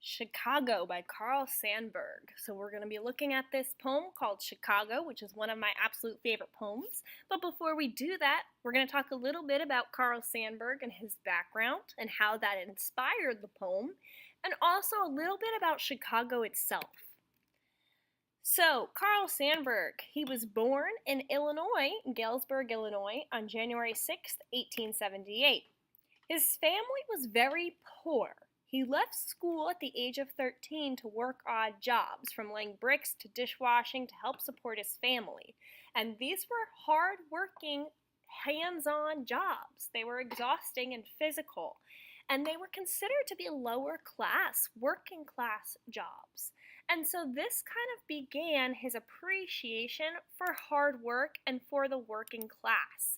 Chicago by Carl Sandburg. So we're going to be looking at this poem called Chicago, which is one of my absolute favorite poems. But before we do that, we're going to talk a little bit about Carl Sandburg and his background and how that inspired the poem, and also a little bit about Chicago itself. So, Carl Sandburg, he was born in Illinois, in Galesburg, Illinois, on January 6, 1878. His family was very poor. He left school at the age of 13 to work odd jobs, from laying bricks to dishwashing to help support his family. And these were hard-working, hands-on jobs. They were exhausting and physical. And they were considered to be lower class, working class jobs. And so this kind of began his appreciation for hard work and for the working class.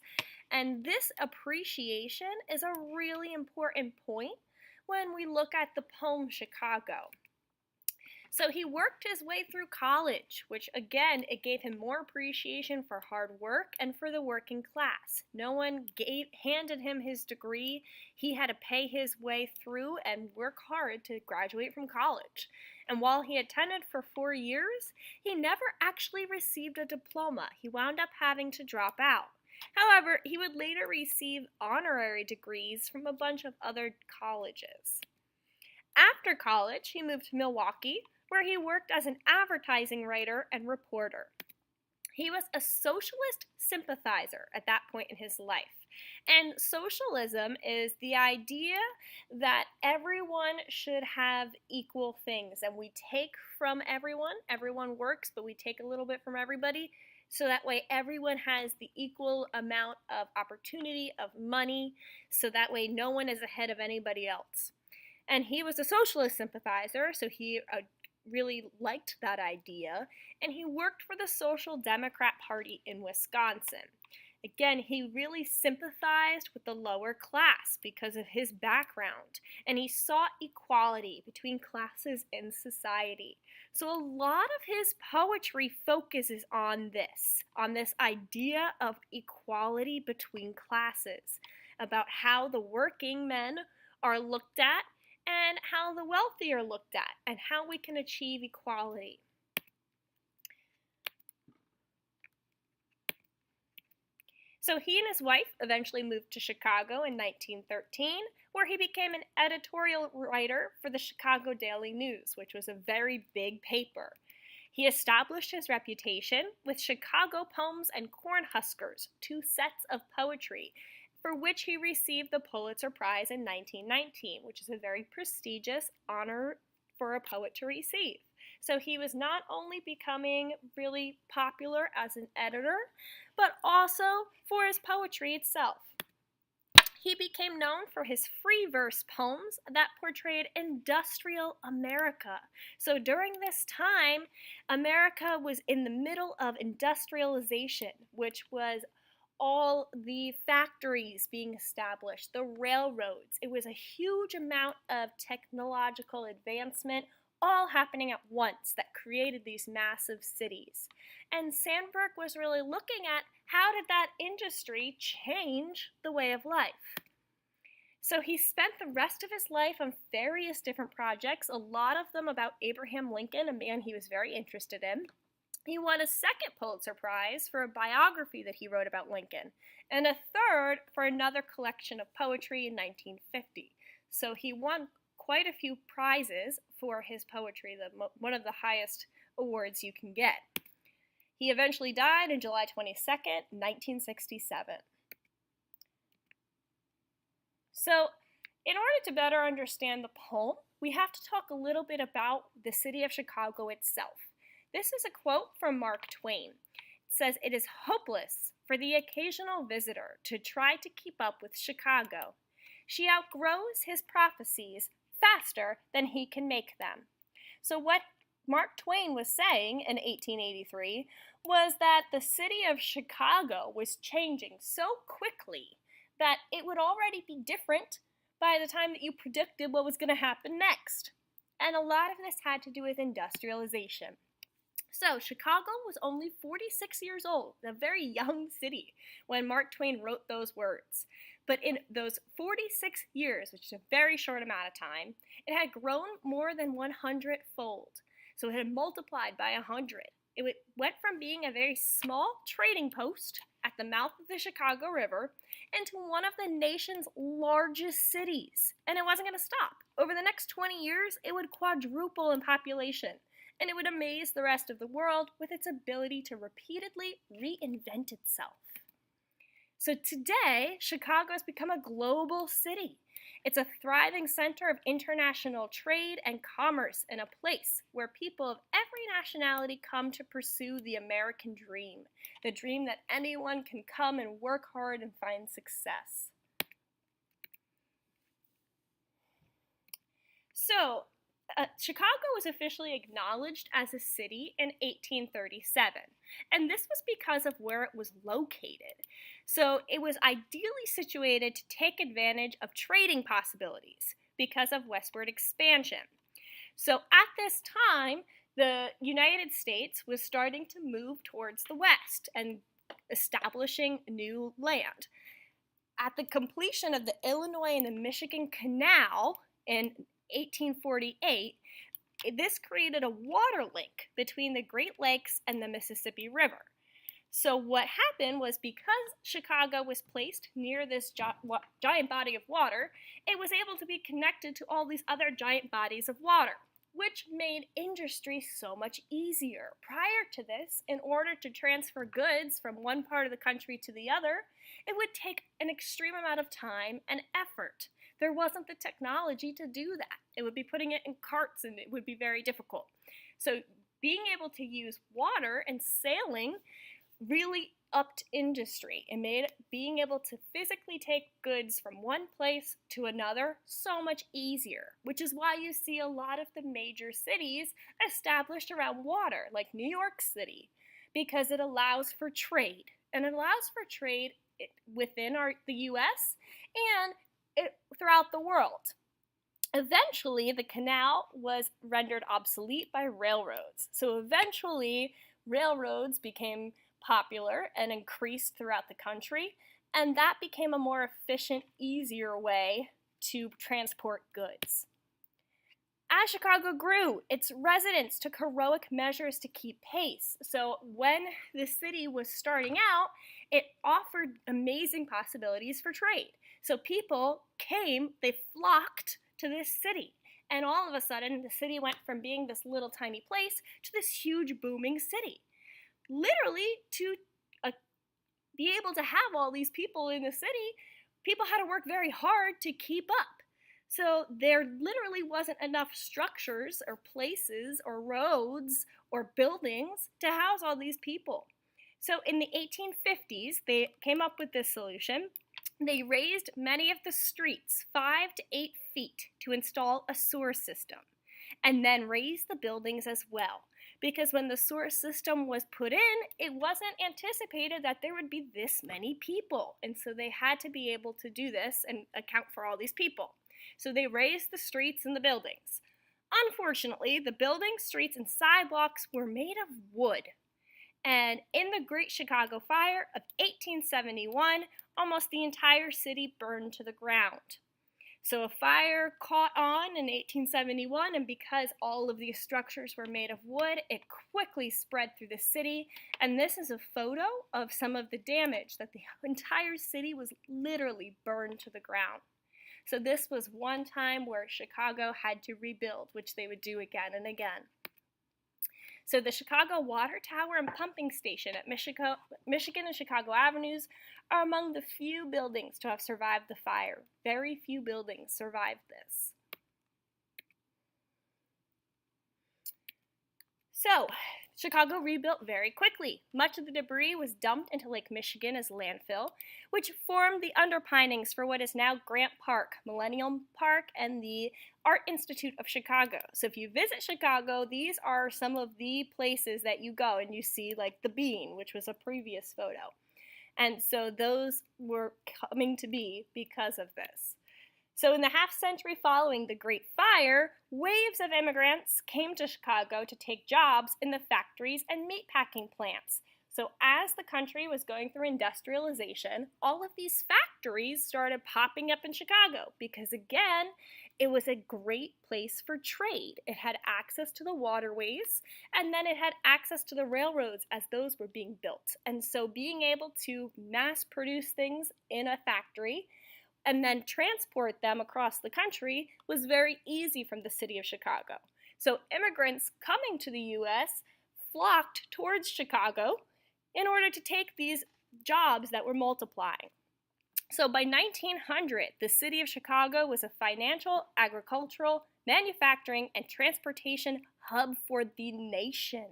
And this appreciation is a really important point when we look at the poem Chicago. So he worked his way through college, which again, it gave him more appreciation for hard work and for the working class. No one handed him his degree. He had to pay his way through and work hard to graduate from college. And while he attended for 4 years, he never actually received a diploma. He wound up having to drop out. However, he would later receive honorary degrees from a bunch of other colleges. After college, he moved to Milwaukee, where he worked as an advertising writer and reporter. He was a socialist sympathizer at that point in his life. And socialism is the idea that everyone should have equal things, and we take from everyone. Everyone works, but we take a little bit from everybody. So that way everyone has the equal amount of opportunity, of money, so that way no one is ahead of anybody else. And he was a socialist sympathizer, so he really liked that idea, and he worked for the Social Democrat Party in Wisconsin. Again, he really sympathized with the lower class because of his background, and he sought equality between classes in society. So a lot of his poetry focuses on this idea of equality between classes, about how the working men are looked at and how the wealthy are looked at, and how we can achieve equality. So he and his wife eventually moved to Chicago in 1913, where he became an editorial writer for the Chicago Daily News, which was a very big paper. He established his reputation with Chicago Poems and Cornhuskers, 2 sets of poetry, for which he received the Pulitzer Prize in 1919, which is a very prestigious honor for a poet to receive. So he was not only becoming really popular as an editor, but also for his poetry itself. He became known for his free verse poems that portrayed industrial America. So during this time, America was in the middle of industrialization, which was all the factories being established, the railroads. It was a huge amount of technological advancement all happening at once that created these massive cities. And Sandburg was really looking at how did that industry change the way of life. So he spent the rest of his life on various different projects, a lot of them about Abraham Lincoln, a man he was very interested in. He won a second Pulitzer Prize for a biography that he wrote about Lincoln, and a third for another collection of poetry in 1950. So he won quite a few prizes for his poetry, one of the highest awards you can get. He eventually died on July 22nd, 1967. So, in order to better understand the poem, we have to talk a little bit about the city of Chicago itself. This is a quote from Mark Twain. It says, "It is hopeless for the occasional visitor to try to keep up with Chicago. She outgrows his prophecies faster than he can make them." So what Mark Twain was saying in 1883 was that the city of Chicago was changing so quickly that it would already be different by the time that you predicted what was going to happen next. And a lot of this had to do with industrialization. So Chicago was only 46 years old, a very young city, when Mark Twain wrote those words. But in those 46 years, which is a very short amount of time, it had grown more than 100-fold. So it had multiplied by 100. It went from being a very small trading post at the mouth of the Chicago River into one of the nation's largest cities. And it wasn't going to stop. Over the next 20 years, it would quadruple in population, and it would amaze the rest of the world with its ability to repeatedly reinvent itself. So today, Chicago has become a global city. It's a thriving center of international trade and commerce, and a place where people of every nationality come to pursue the American dream, the dream that anyone can come and work hard and find success. So, Chicago was officially acknowledged as a city in 1837, and this was because of where it was located. So it was ideally situated to take advantage of trading possibilities because of westward expansion. So at this time, the United States was starting to move towards the west and establishing new land. At the completion of the Illinois and the Michigan Canal in 1848, this created a water link between the Great Lakes and the Mississippi River. So what happened was, because Chicago was placed near this giant body of water, it was able to be connected to all these other giant bodies of water, which made industry so much easier. Prior to this, in order to transfer goods from one part of the country to the other, it would take an extreme amount of time and effort. There wasn't the technology to do that. It would be putting it in carts, and it would be very difficult. So being able to use water and sailing really upped industry and made being able to physically take goods from one place to another so much easier, which is why you see a lot of the major cities established around water, like New York City, because it allows for trade. And it allows for trade within the U.S. and throughout the world. Eventually, the canal was rendered obsolete by railroads. So eventually, railroads became popular and increased throughout the country, and that became a more efficient, easier way to transport goods. As Chicago grew, its residents took heroic measures to keep pace. So when the city was starting out, it offered amazing possibilities for trade. So people came, they flocked to this city. And all of a sudden, the city went from being this little tiny place to this huge booming city. Literally, to be able to have all these people in the city, people had to work very hard to keep up. So there literally wasn't enough structures or places or roads or buildings to house all these people. So in the 1850s, they came up with this solution. They raised many of the streets 5 to 8 feet to install a sewer system, and then raised the buildings as well. Because when the sewer system was put in, it wasn't anticipated that there would be this many people. And so they had to be able to do this and account for all these people. So they raised the streets and the buildings. Unfortunately, the buildings, streets, and sidewalks were made of wood. And in the Great Chicago Fire of 1871, almost the entire city burned to the ground. So a fire caught on in 1871, and because all of these structures were made of wood, it quickly spread through the city. And this is a photo of some of the damage, that the entire city was literally burned to the ground. So this was one time where Chicago had to rebuild, which they would do again and again. So the Chicago Water Tower and Pumping Station at Michigan and Chicago Avenues are among the few buildings to have survived the fire. Very few buildings survived this. So, Chicago rebuilt very quickly. Much of the debris was dumped into Lake Michigan as landfill, which formed the underpinnings for what is now Grant Park, Millennium Park, and the Art Institute of Chicago. So if you visit Chicago, these are some of the places that you go and you see, like the Bean, which was a previous photo. And so those were coming to be because of this. So in the half century following the Great Fire, waves of immigrants came to Chicago to take jobs in the factories and meatpacking plants. So as the country was going through industrialization, all of these factories started popping up in Chicago because, again, it was a great place for trade. It had access to the waterways, and then it had access to the railroads as those were being built. And so being able to mass produce things in a factory and then transport them across the country was very easy from the city of Chicago. So immigrants coming to the U.S. flocked towards Chicago in order to take these jobs that were multiplying. So by 1900, the city of Chicago was a financial, agricultural, manufacturing, and transportation hub for the nation.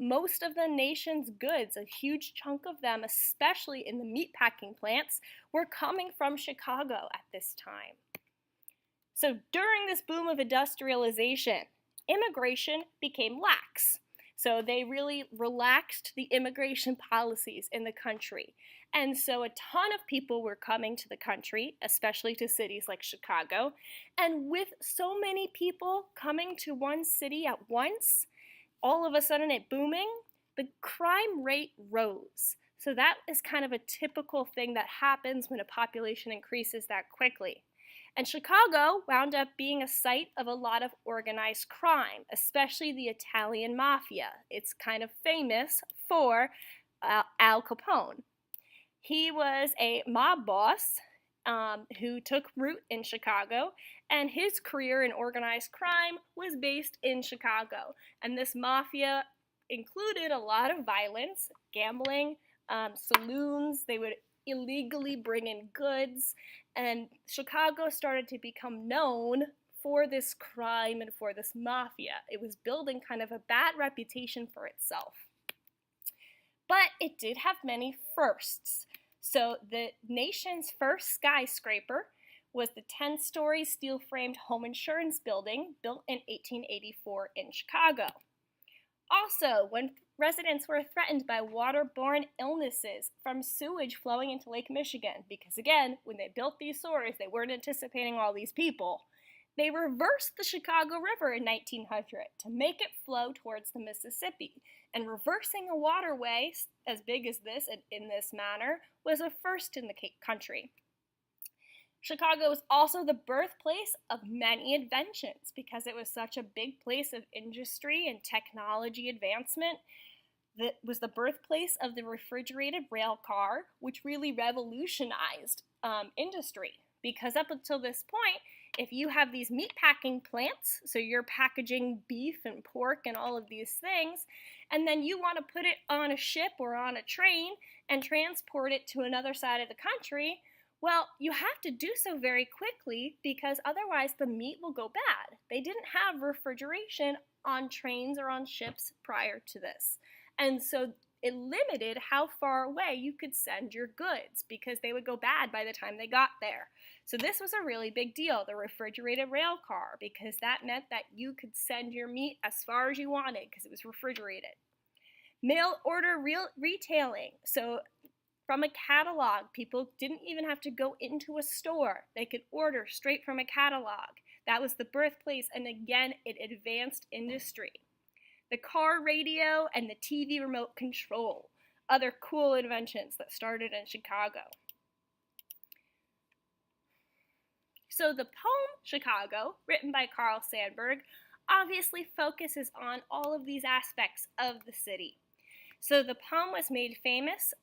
Most of the nation's goods, a huge chunk of them, especially in the meatpacking plants, were coming from Chicago at this time. So during this boom of industrialization, immigration became lax. So they really relaxed the immigration policies in the country. And so a ton of people were coming to the country, especially to cities like Chicago. And with so many people coming to one city at once, all of a sudden it booming, the crime rate rose. So that is kind of a typical thing that happens when a population increases that quickly. And Chicago wound up being a site of a lot of organized crime, especially the Italian mafia. It's kind of famous for Al Capone. He was a mob boss who took root in Chicago, and his career in organized crime was based in Chicago. And this mafia included a lot of violence, gambling, saloons. They would illegally bring in goods, and Chicago started to become known for this crime and for this mafia. It was building kind of a bad reputation for itself. But it did have many firsts. So the nation's first skyscraper was the 10-story steel-framed home insurance building built in 1884 in Chicago. Also, when residents were threatened by waterborne illnesses from sewage flowing into Lake Michigan, because again, when they built these sewers, they weren't anticipating all these people, they reversed the Chicago River in 1900 to make it flow towards the Mississippi. And reversing a waterway as big as this and in this manner was a first in the country. Chicago was also the birthplace of many inventions because it was such a big place of industry and technology advancement. That was the birthplace of the refrigerated rail car, which really revolutionized industry. Because up until this point, if you have these meatpacking plants, so you're packaging beef and pork and all of these things, and then you want to put it on a ship or on a train and transport it to another side of the country, well, you have to do so very quickly because otherwise the meat will go bad. They didn't have refrigeration on trains or on ships prior to this. And so it limited how far away you could send your goods because they would go bad by the time they got there. So this was a really big deal, the refrigerated rail car, because that meant that you could send your meat as far as you wanted because it was refrigerated. Mail order retailing. So from a catalog, people didn't even have to go into a store. They could order straight from a catalog. That was the birthplace, and again, it advanced industry. The car radio and the TV remote control, other cool inventions that started in Chicago. So the poem Chicago, written by Carl Sandburg, obviously focuses on all of these aspects of the city. So the poem was made famous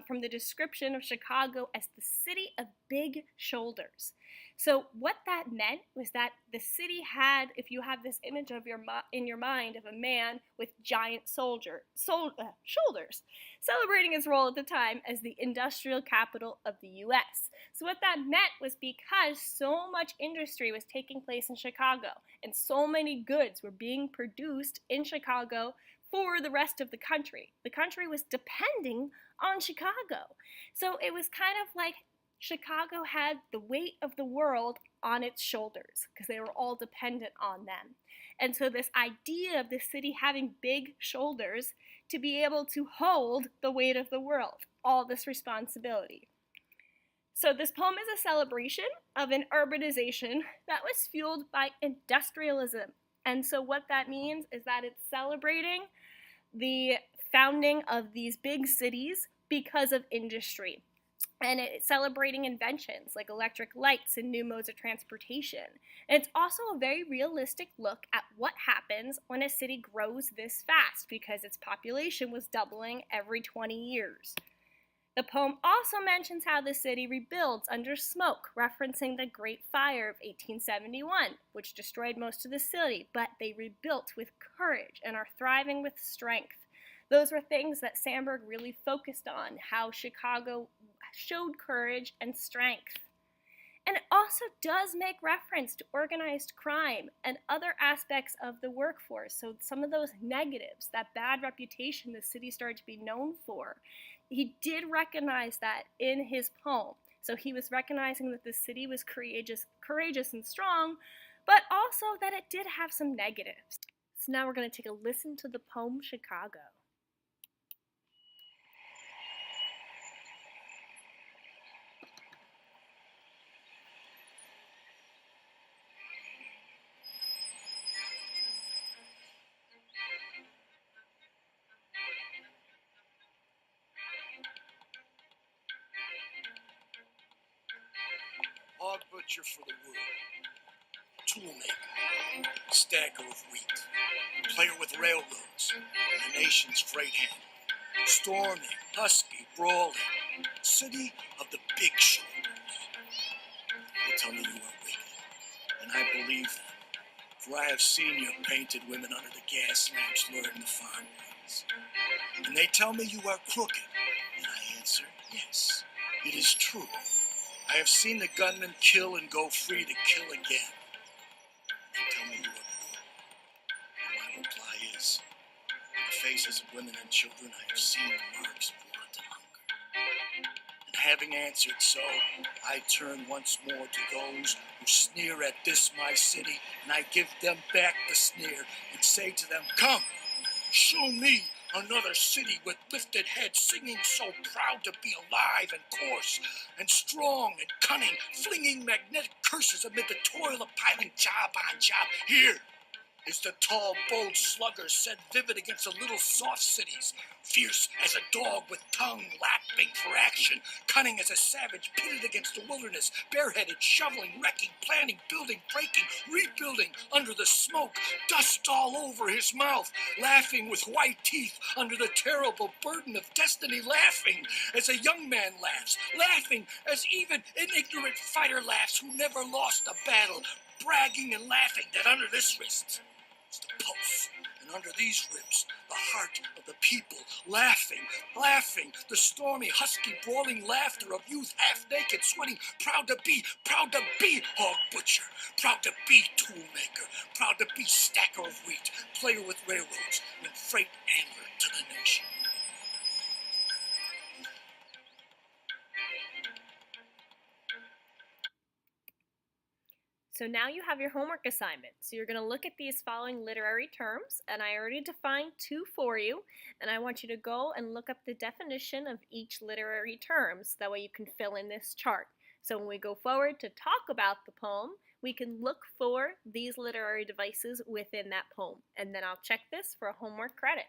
from the description of Chicago as the city of big shoulders. So what that meant was that the city had, if you have this image of in your mind of a man with giant shoulders, celebrating his role at the time as the industrial capital of the U.S. So what that meant was because so much industry was taking place in Chicago and so many goods were being produced in Chicago for the rest of the country. The country was depending on Chicago. So it was kind of like Chicago had the weight of the world on its shoulders because they were all dependent on them. And so this idea of the city having big shoulders to be able to hold the weight of the world, all this responsibility. So this poem is a celebration of an urbanization that was fueled by industrialism. And so what that means is that it's celebrating the founding of these big cities because of industry. And it's celebrating inventions like electric lights and new modes of transportation. And it's also a very realistic look at what happens when a city grows this fast because its population was doubling every 20 years. The poem also mentions how the city rebuilds under smoke, referencing the Great Fire of 1871, which destroyed most of the city, but they rebuilt with courage and are thriving with strength. Those were things that Sandburg really focused on, how Chicago showed courage and strength. And it also does make reference to organized crime and other aspects of the workforce. So some of those negatives, that bad reputation the city started to be known for, he did recognize that in his poem. So he was recognizing that the city was courageous and strong, but also that it did have some negatives. So now we're going to take a listen to the poem Chicago. Hog butcher for the world, toolmaker, stacker of wheat, player with railroads, and the nation's freight hand, stormy, husky, brawling, city of the big shoulders. They tell me you are wicked, and I believe them, for I have seen your painted women under the gas lamps luring the farm boys. And they tell me you are crooked, and I answer, yes, it is true. I have seen the gunmen kill and go free to kill again. They tell me you are poor. And my reply is, in the faces of women and children, I have seen the marks of want and hunger. And having answered so, I turn once more to those who sneer at this my city, and I give them back the sneer and say to them, come, show me another city with lifted heads, singing so proud to be alive and coarse and strong and cunning, flinging magnetic curses amid the toil of piling job on job. Here is the tall, bold slugger set vivid against the little soft cities, fierce as a dog with tongue lapping for action, cunning as a savage pitted against the wilderness, bareheaded, shoveling, wrecking, planning, building, breaking, rebuilding under the smoke, dust all over his mouth, laughing with white teeth under the terrible burden of destiny, laughing as a young man laughs, laughing as even an ignorant fighter laughs who never lost a battle, bragging and laughing that under this wrist is the pulse, and under these ribs, the heart of the people, laughing, laughing, the stormy, husky, brawling laughter of youth, half-naked, sweating, proud to be hog butcher, proud to be tool maker, proud to be stacker of wheat, player with railroads, and freight angler to the nation. So now you have your homework assignment. So you're going to look at these following literary terms, and I already defined two for you, and I want you to go and look up the definition of each literary term, so that way you can fill in this chart. So when we go forward to talk about the poem, we can look for these literary devices within that poem, and then I'll check this for a homework credit.